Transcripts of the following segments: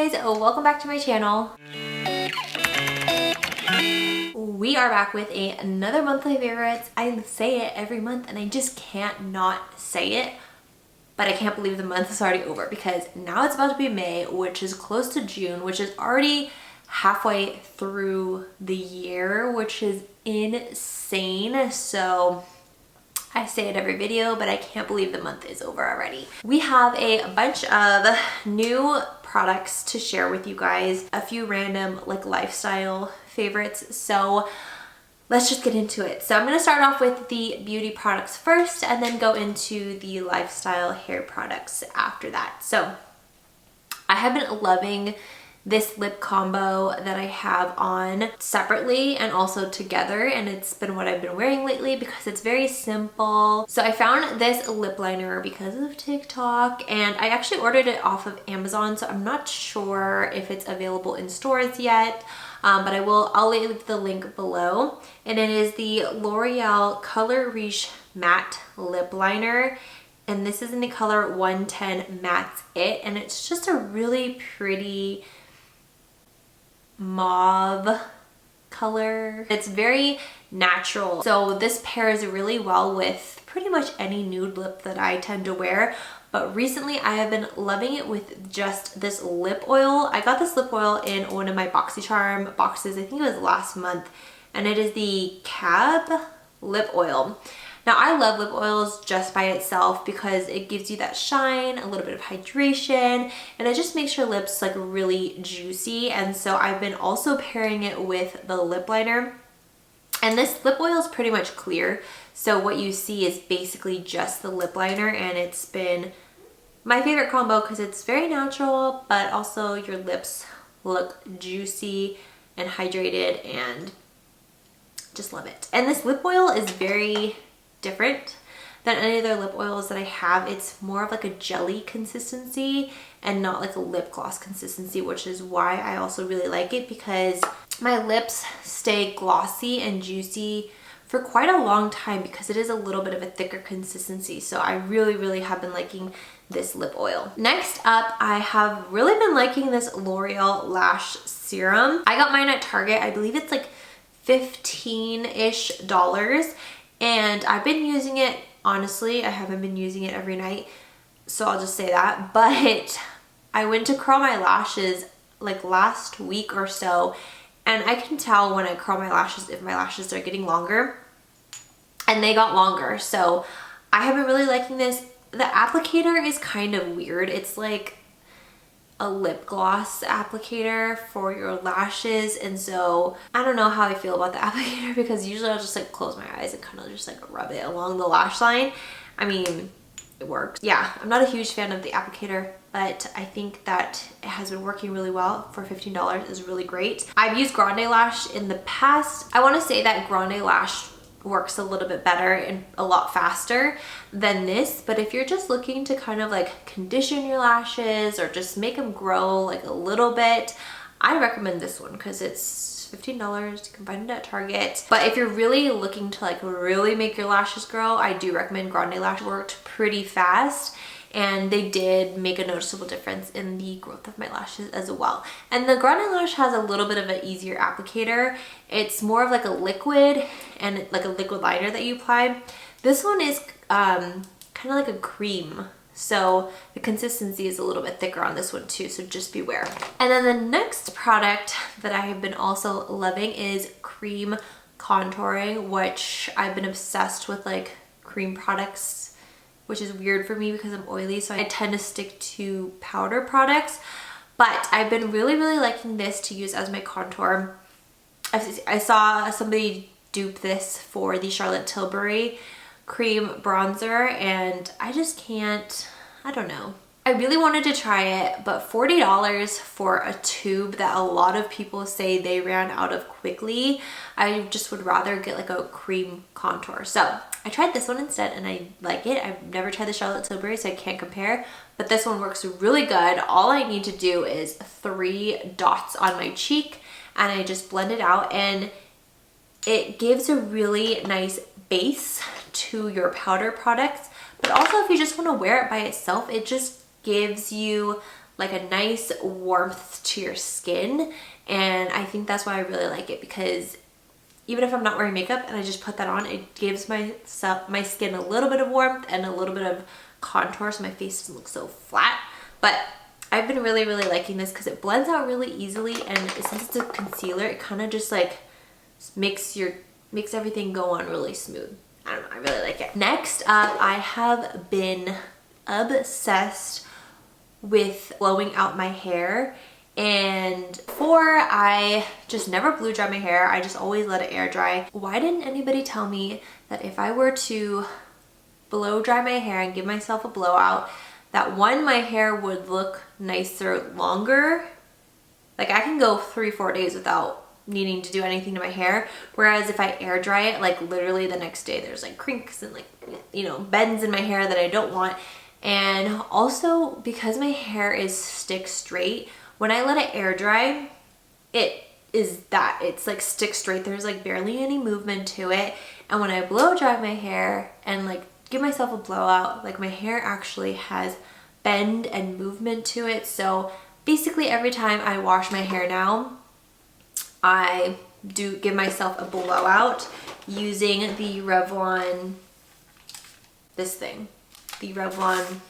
guys, welcome back to my channel. We are back with another monthly favorites. I say it every month and I just can't not say it, but I can't believe the month is already over because now it's about to be May, which is close to June, which is already halfway through the year, which is insane. So I say it every video, but I can't believe the month is over already. We have a bunch of new products to share with you guys, a few random like lifestyle favorites. So let's just get into it. So I'm gonna start off with the beauty products first and then go into the lifestyle hair products after that. So I have been loving this lip combo that I have on separately and also together, and it's been what I've been wearing lately because it's very simple. So I found this lip liner because of TikTok, and I actually ordered it off of Amazon, so I'm not sure if it's available in stores yet, but I'll leave the link below. And it is the L'Oreal Color Riche Matte Lip Liner, and this is in the color 110 Matte's It, and it's just a really pretty mauve color. It's very natural, so this pairs really well with pretty much any nude lip that I tend to wear. But recently I have been loving it with just this lip oil. I got this lip oil in one of my BoxyCharm boxes, I think it was last month, and it is the Cab lip oil. Now I love lip oils just by itself because it gives you that shine, a little bit of hydration, and it just makes your lips like really juicy. And so I've been also pairing it with the lip liner. And this lip oil is pretty much clear. So what you see is basically just the lip liner, and it's been my favorite combo because it's very natural, but also your lips look juicy and hydrated, and just love it. And this lip oil is very different than any other lip oils that I have. It's more of like a jelly consistency and not like a lip gloss consistency, which is why I also really like it, because my lips stay glossy and juicy for quite a long time because it is a little bit of a thicker consistency. So I really have been liking this lip oil. Next up, I have really been liking this L'Oreal Lash Serum. I got mine at Target. I believe it's like $15-ish, and I've been using it. Honestly, I haven't been using it every night, so I'll just say that. But I went to curl my lashes like last week or so, and I can tell when I curl my lashes if my lashes are getting longer, and they got longer. So I have been really liking this. The applicator is kind of weird. It's like a lip gloss applicator for your lashes, and so I don't know how I feel about the applicator because usually I'll just like close my eyes and kind of just like rub it along the lash line. I mean, it works. Yeah, I'm not a huge fan of the applicator, but I think that it has been working really well for $15. Is really great. I've used Grande Lash in the past. I want to say that Grande Lash works a little bit better and a lot faster than this, but if you're just looking to kind of like condition your lashes or just make them grow like a little bit, I recommend this one because it's $15. You can find it at Target. But if you're really looking to like really make your lashes grow, I do recommend Grande Lash. Worked pretty fast, and they did make a noticeable difference in the growth of my lashes as well. And the Grande Lash has a little bit of an easier applicator. It's more of like a liquid and like a liquid liner that you apply. This one is kind of like a cream, so the consistency is a little bit thicker on this one too, so just beware. And then the next product that I have been also loving is cream contouring, which I've been obsessed with like cream products, which is weird for me because I'm oily, so I tend to stick to powder products. But I've been really liking this to use as my contour. I saw somebody dupe this for the Charlotte Tilbury cream bronzer, and I just can't, I don't know. I really wanted to try it, but $40 for a tube that a lot of people say they ran out of quickly. I just would rather get like a cream contour. So I tried this one instead and I like it. I've never tried the Charlotte Tilbury, so I can't compare, but this one works really good. All I need to do is 3 dots on my cheek and I just blend it out, and it gives a really nice base to your powder products. But also if you just want to wear it by itself, it just gives you like a nice warmth to your skin. And I think that's why I really like it, because even if I'm not wearing makeup and I just put that on, it gives my skin a little bit of warmth and a little bit of contour so my face doesn't look so flat. But I've been really, really liking this because it blends out really easily, and since it's a concealer, it kind of just like makes everything go on really smooth. I don't know, I really like it. Next up, I have been obsessed with blowing out my hair. And before, I just never blow dry my hair. I just always let it air dry. Why didn't anybody tell me that if I were to blow dry my hair and give myself a blowout, that one, my hair would look nicer longer. Like I can go 3-4 days without needing to do anything to my hair. Whereas if I air dry it, like literally the next day, there's like crinkles and like, you know, bends in my hair that I don't want. And also because my hair is stick straight, when I let it air dry, it's like stick straight. There's like barely any movement to it. And when I blow dry my hair and like give myself a blowout, like my hair actually has bend and movement to it. So basically every time I wash my hair now, I do give myself a blowout using the Revlon, the Revlon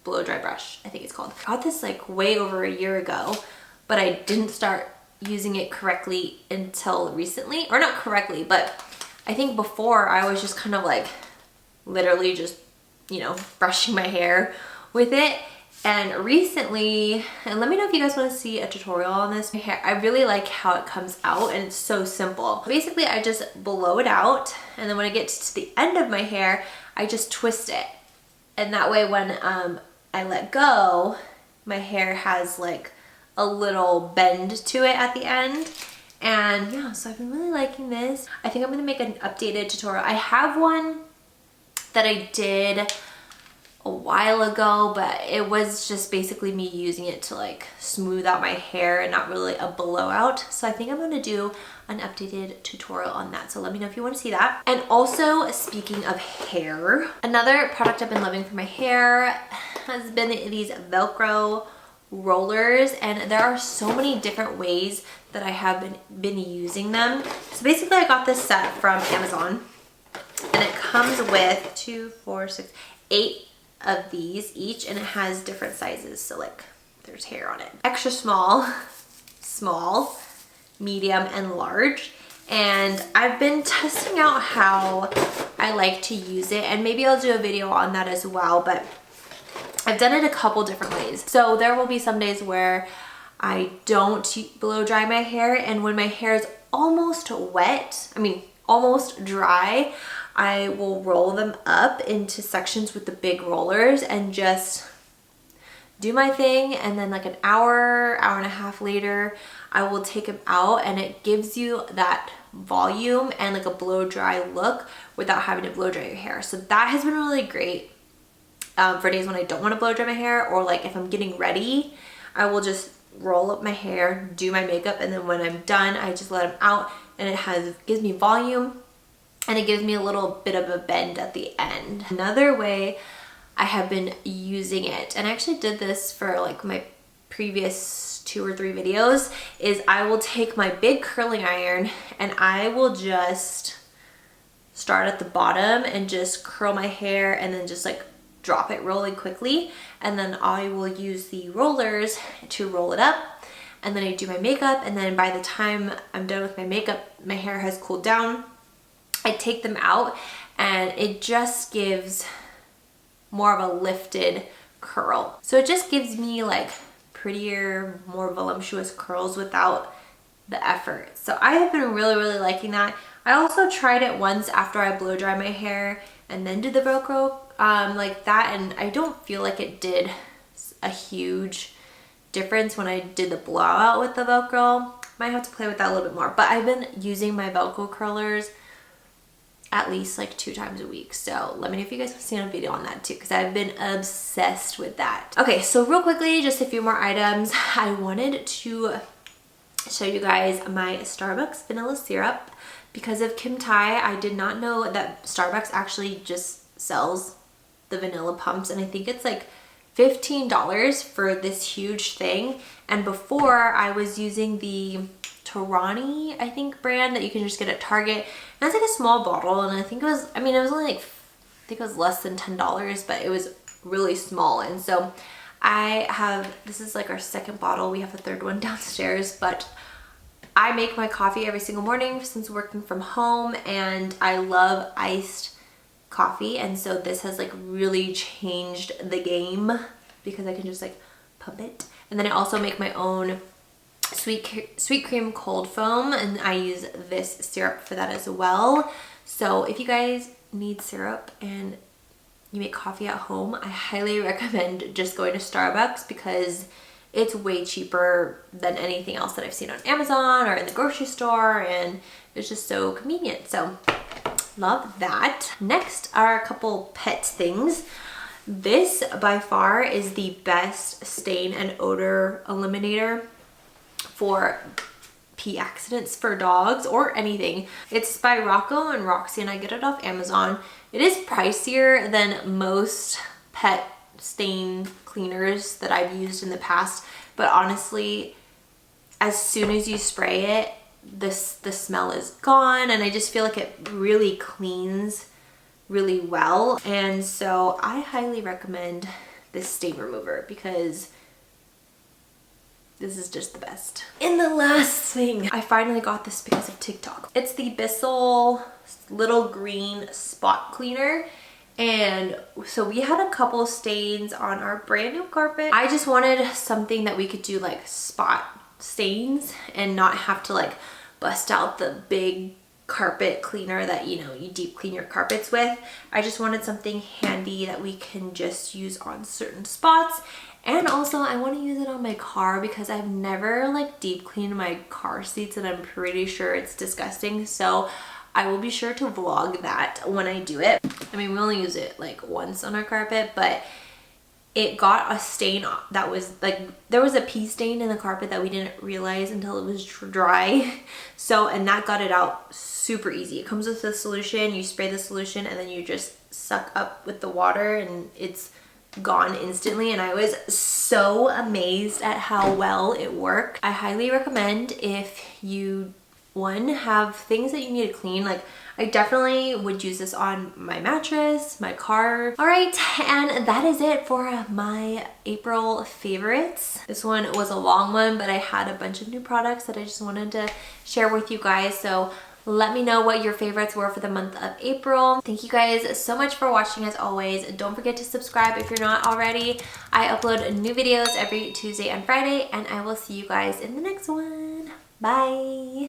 blow dry brush, I think it's called. I got this like way over a year ago, but I didn't start using it correctly until recently. Or not correctly, but I think before I was just kind of like literally just, you know, brushing my hair with it. And recently, and let me know if you guys want to see a tutorial on this. My hair, I really like how it comes out, and it's so simple. Basically, I just blow it out, and then when I get to the end of my hair, I just twist it. And that way when I let go, my hair has like a little bend to it at the end. And yeah, so I've been really liking this. I think I'm gonna make an updated tutorial. I have one that I did a while ago, but it was just basically me using it to like smooth out my hair and not really a blowout. So I think I'm gonna do an updated tutorial on that. So let me know if you want to see that. And also, speaking of hair, another product I've been loving for my hair has been these Velcro rollers, and there are so many different ways that I have been using them. So basically I got this set from Amazon, and it comes with 2, 4, 6, 8 of these each, and it has different sizes. So like there's hair on it. Extra small, small, medium, and large. And I've been testing out how I like to use it, and maybe I'll do a video on that as well, but I've done it a couple different ways. So there will be some days where I don't blow dry my hair, and when my hair is almost wet, almost dry, I will roll them up into sections with the big rollers and just do my thing. And then like an hour and a half later, I will take them out, and it gives you that volume and like a blow dry look without having to blow dry your hair. So that has been really great for days when I don't want to blow dry my hair, or like if I'm getting ready, I will just roll up my hair, do my makeup, and then when I'm done, I just let them out, and it gives me volume, and it gives me a little bit of a bend at the end. Another way I have been using it, and I actually did this for like my previous 2 or 3 videos, is I will take my big curling iron and I will just start at the bottom and just curl my hair, and then just like drop it really quickly, and then I will use the rollers to roll it up, and then I do my makeup, and then by the time I'm done with my makeup, my hair has cooled down. I take them out, and it just gives more of a lifted curl. So it just gives me like prettier, more voluptuous curls without the effort. So I have been really, really liking that. I also tried it once after I blow dry my hair and then did the Velcro like that, and I don't feel like it did a huge difference when I did the blowout with the Velcro. Might have to play with that a little bit more, but I've been using my Velcro curlers at least like 2 times a week. So let me know if you guys want to see a video on that too, because I've been obsessed with that. Okay, so real quickly, just a few more items. I wanted to show you guys my Starbucks vanilla syrup. Because of Kim Tai, I did not know that Starbucks actually just sells the vanilla pumps, and I think it's like $15 for this huge thing. And before I was using the Torani, I think, brand that you can just get at Target. And it's like a small bottle, and I think it was, I mean, it was only like, I think it was less than $10, but it was really small. And so I have, this is like our second bottle. We have a third one downstairs, but I make my coffee every single morning since working from home, and I love iced coffee. And so this has like really changed the game because I can just like pump it. And then I also make my own sweet cream cold foam, and I use this syrup for that as well. So if you guys need syrup and you make coffee at home, I highly recommend just going to Starbucks because it's way cheaper than anything else that I've seen on Amazon or in the grocery store, and it's just so convenient. So love that. Next are a couple pet things. This by far is the best stain and odor eliminator for pee accidents for dogs or anything. It's by Rocco and Roxy, and I get it off Amazon. It is pricier than most pet stain cleaners that I've used in the past, but honestly, as soon as you spray it, the smell is gone, and I just feel like it really cleans really well. And so I highly recommend this stain remover because this is just the best. And the last thing, I finally got this because of TikTok. It's the Bissell little green spot cleaner. And so we had a couple stains on our brand new carpet. I just wanted something that we could do like spot stains and not have to like bust out the big carpet cleaner that, you know, you deep clean your carpets with. I just wanted something handy that we can just use on certain spots. And also I want to use it on my car because I've never like deep cleaned my car seats, and I'm pretty sure it's disgusting. So I will be sure to vlog that when I do it. I mean, we only use it like once on our carpet, but it got a stain that was like, there was a pee stain in the carpet that we didn't realize until it was dry. So, and that got it out super easy. It comes with a solution. You spray the solution and then you just suck up with the water and it's gone instantly. And I was so amazed at how well it worked. I highly recommend if you, one, have things that you need to clean. Like, I definitely would use this on my mattress, my car. All right, and that is it for my April favorites. This one was a long one, but I had a bunch of new products that I just wanted to share with you guys. So let me know what your favorites were for the month of April. Thank you guys so much for watching as always. Don't forget to subscribe if you're not already. I upload new videos every Tuesday and Friday, and I will see you guys in the next one. Bye.